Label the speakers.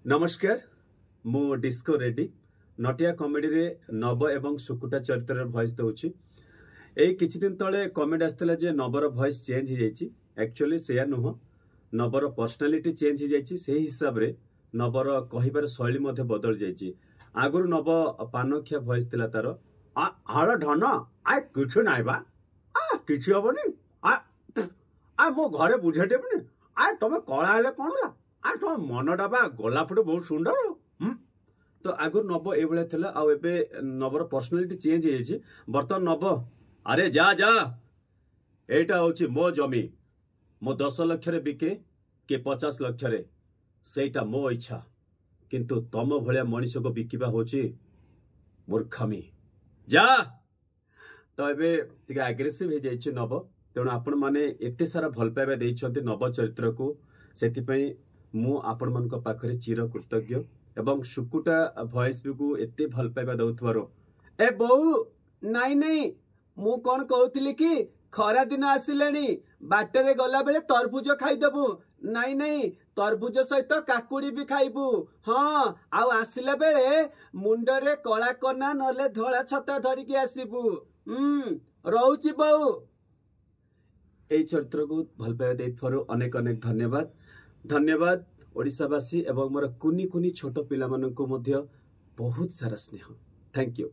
Speaker 1: नमस्कार मु disco Reddy नटिया comedy रे नव एवं सुकुटा चरित्र वॉइस दउछि। ए किछि दिन तळे कमेंट आस्तला जे नवर वॉइस चेंज हो जाइछि। एक्चुअली सेया नुह, नवर पर्सनालिटी चेंज हो जाइछि। से हिसाब रे नवर कहिबार शैली मध्ये बदल जाइछि। आगुर नव पानखिया वॉइस तिला तार आळ धन आ किछु नाइ बा आ किछि हबनी आ मो घरे बुझेटेबनी आ तमे कळा हेले कोनला आ तो मनटा बा गोलापट बहुत सुंदर। तो आगुर नव ए भले थिला आ एबे नवर पर्सनालिटी चेंज हो बर्तमान नव अरे जा जा एटा होची मो जमी मो 10 लाख रे बिके के 50 लाख रे सेटा मो इच्छा, किंतु तम भलिया मनीष को बिकिबा होची मूर्खामी। जा तो एबे तिके एग्रेसिव हो जाइछि नव। तेणु आपण माने एते सारा भल पाइबा देइछन्ति नव चरित्र को, सेति पई मु आपण मन को पाखरे चिर कृतज्ञ। एवं सुकुटा वॉइस को एते भल पाइबा दउथवारो ए बहु नाइ नाइ मु कोन कहउतिली कि खरा दिन आसिलेनी बाटरे गला बेले तरबुज खाइदबु। नाइ नाइ तरबुज सहित काकुड़ी भी खाइबु। हाँ आउ आसिला बेले मुंडरे कला कना नले धला छता धरिकी आसिबु। रहउची बहु। ए चरित्र को भल पाइबा देइथवारो अनेक अनेक धन्यवाद। धन्यवाद ओडिशावासी एवं मोर कुनी कुनी छोट पिला माननको मध्य बहुत सारा स्नेह। Thank you.